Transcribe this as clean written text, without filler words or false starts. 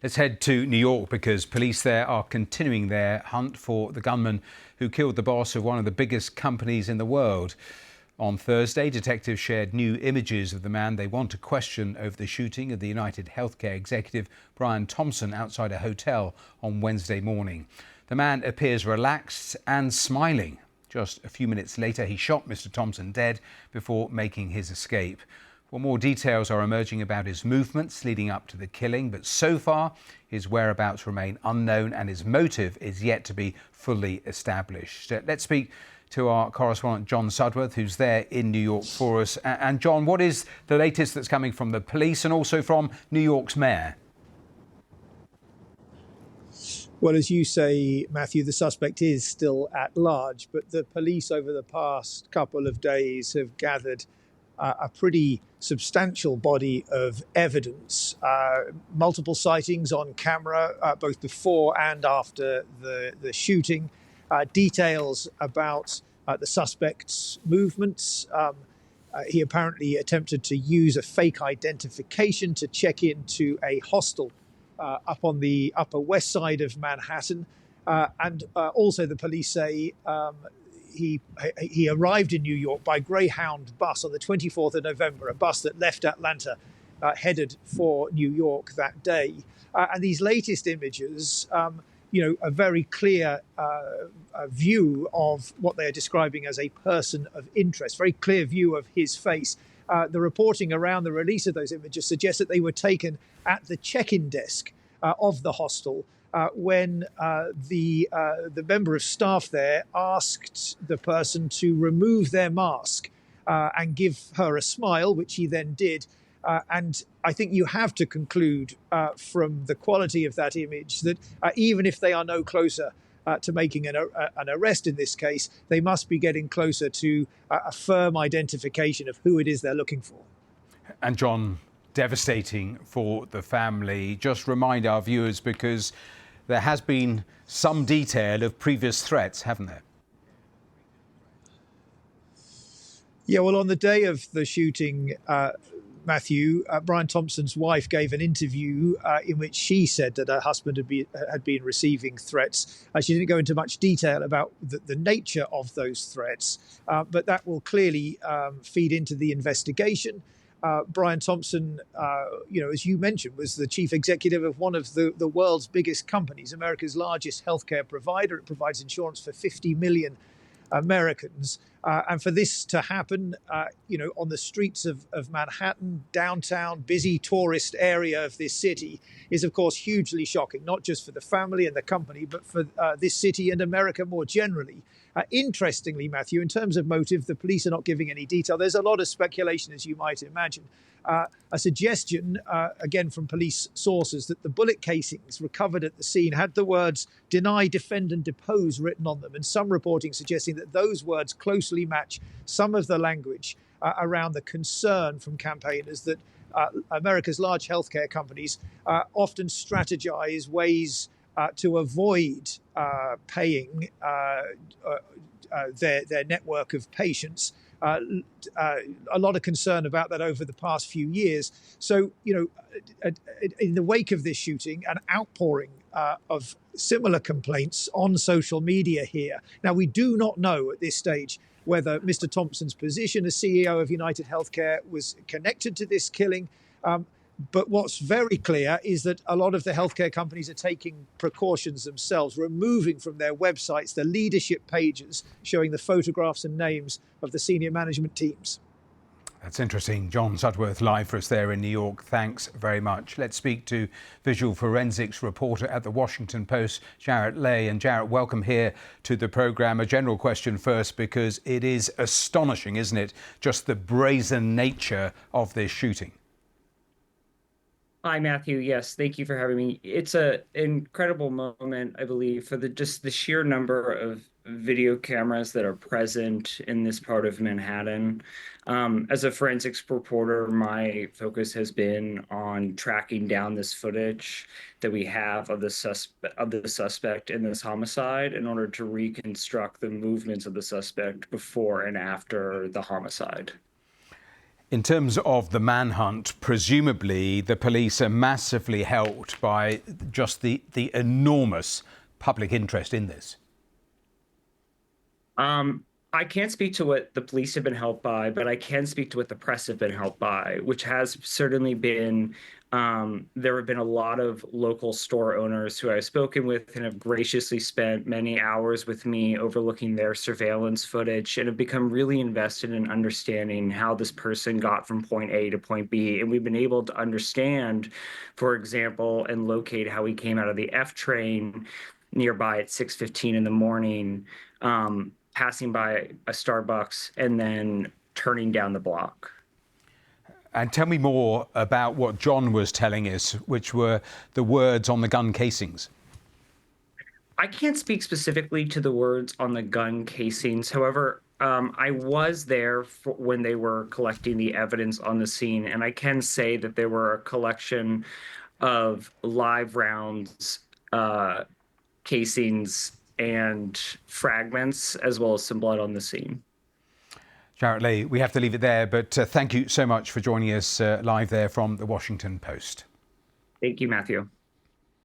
Let's head to New York because police there are continuing their hunt for the gunman who killed the boss of one of the biggest companies in the world. On Thursday, detectives shared new images of the man they want to question over the shooting of the UnitedHealthcare executive Brian Thompson outside a hotel on Wednesday morning. The man appears relaxed and smiling. Just a few minutes later, he shot Mr Thompson dead before making his escape. Well, more details are emerging about his movements leading up to the killing, but so far his whereabouts remain unknown and his motive is yet to be fully established. Let's speak to our correspondent John Sudworth, who's there in New York for us. And John, what is the latest that's coming from the police and also from New York's mayor? Well, as you say, Matthew, the suspect is still at large, but the police over the past couple of days have gathered a pretty substantial body of evidence, multiple sightings on camera, both before and after the shooting, details about the suspect's movements. He apparently attempted to use a fake identification to check into a hostel up on the Upper West Side of Manhattan. And also the police say he arrived in New York by Greyhound bus on the 24th of November, a bus that left Atlanta, headed for New York that day. And these latest images, a very clear view of what they are describing as a person of interest, very clear view of his face. The reporting around the release of those images suggests that they were taken at the check-in desk of the hostel when the member of staff there asked the person to remove their mask and give her a smile, which he then did. And I think you have to conclude from the quality of that image that even if they are no closer to making an arrest in this case, they must be getting closer to a firm identification of who it is they're looking for. And John, devastating for the family. Just remind our viewers, because there has been some detail of previous threats, haven't there? Yeah, well, on the day of the shooting, Matthew, Brian Thompson's wife gave an interview in which she said that her husband had been receiving threats. She didn't go into much detail about the nature of those threats, but that will clearly feed into the investigation. Brian Thompson, as you mentioned, was the chief executive of one of the world's biggest companies, America's largest healthcare provider. It provides insurance for 50 million Americans. And for this to happen, on the streets of Manhattan, downtown, busy tourist area of this city is, of course, hugely shocking, not just for the family and the company, but for this city and America more generally. Interestingly, Matthew, in terms of motive, the police are not giving any detail. There's a lot of speculation, as you might imagine. A suggestion, again from police sources, that the bullet casings recovered at the scene had the words "deny, defend and depose" written on them, and some reporting suggesting that those words closely match some of the language around the concern from campaigners that America's large healthcare companies often strategize ways to avoid paying their network of patients. A lot of concern about that over the past few years. So, in the wake of this shooting, an outpouring of similar complaints on social media here. Now, we do not know at this stage whether Mr. Thompson's position as CEO of UnitedHealthcare was connected to this killing. But what's very clear is that a lot of the healthcare companies are taking precautions themselves, removing from their websites the leadership pages showing the photographs and names of the senior management teams. That's interesting. John Sudworth live for us there in New York. Thanks very much. Let's speak to visual forensics reporter at the Washington Post, Jarrett Lay. And Jarrett, welcome here to the programme. A general question first, because it is astonishing, isn't it? Just the brazen nature of this shooting. Hi, Matthew. Yes, thank you for having me. It's an incredible moment, I believe, for the sheer number of video cameras that are present in this part of Manhattan. As a forensics reporter, my focus has been on tracking down this footage that we have of the suspect in this homicide in order to reconstruct the movements of the suspect before and after the homicide. In terms of the manhunt, presumably the police are massively helped by just the enormous public interest in this. I can't speak to what the police have been helped by, but I can speak to what the press have been helped by, which has certainly been there have been a lot of local store owners who I've spoken with and have graciously spent many hours with me overlooking their surveillance footage and have become really invested in understanding how this person got from point A to point B. And we've been able to understand, for example, and locate how he came out of the F train nearby at 6:15 in the morning, passing by a Starbucks and then turning down the block. And tell me more about what John was telling us, which were the words on the gun casings. I can't speak specifically to the words on the gun casings. However, I was there when they were collecting the evidence on the scene, and I can say that there were a collection of live rounds, casings, and fragments, as well as some blood on the scene. Jarrett Lee, we have to leave it there, but thank you so much for joining us live there from the Washington Post. Thank you, Matthew.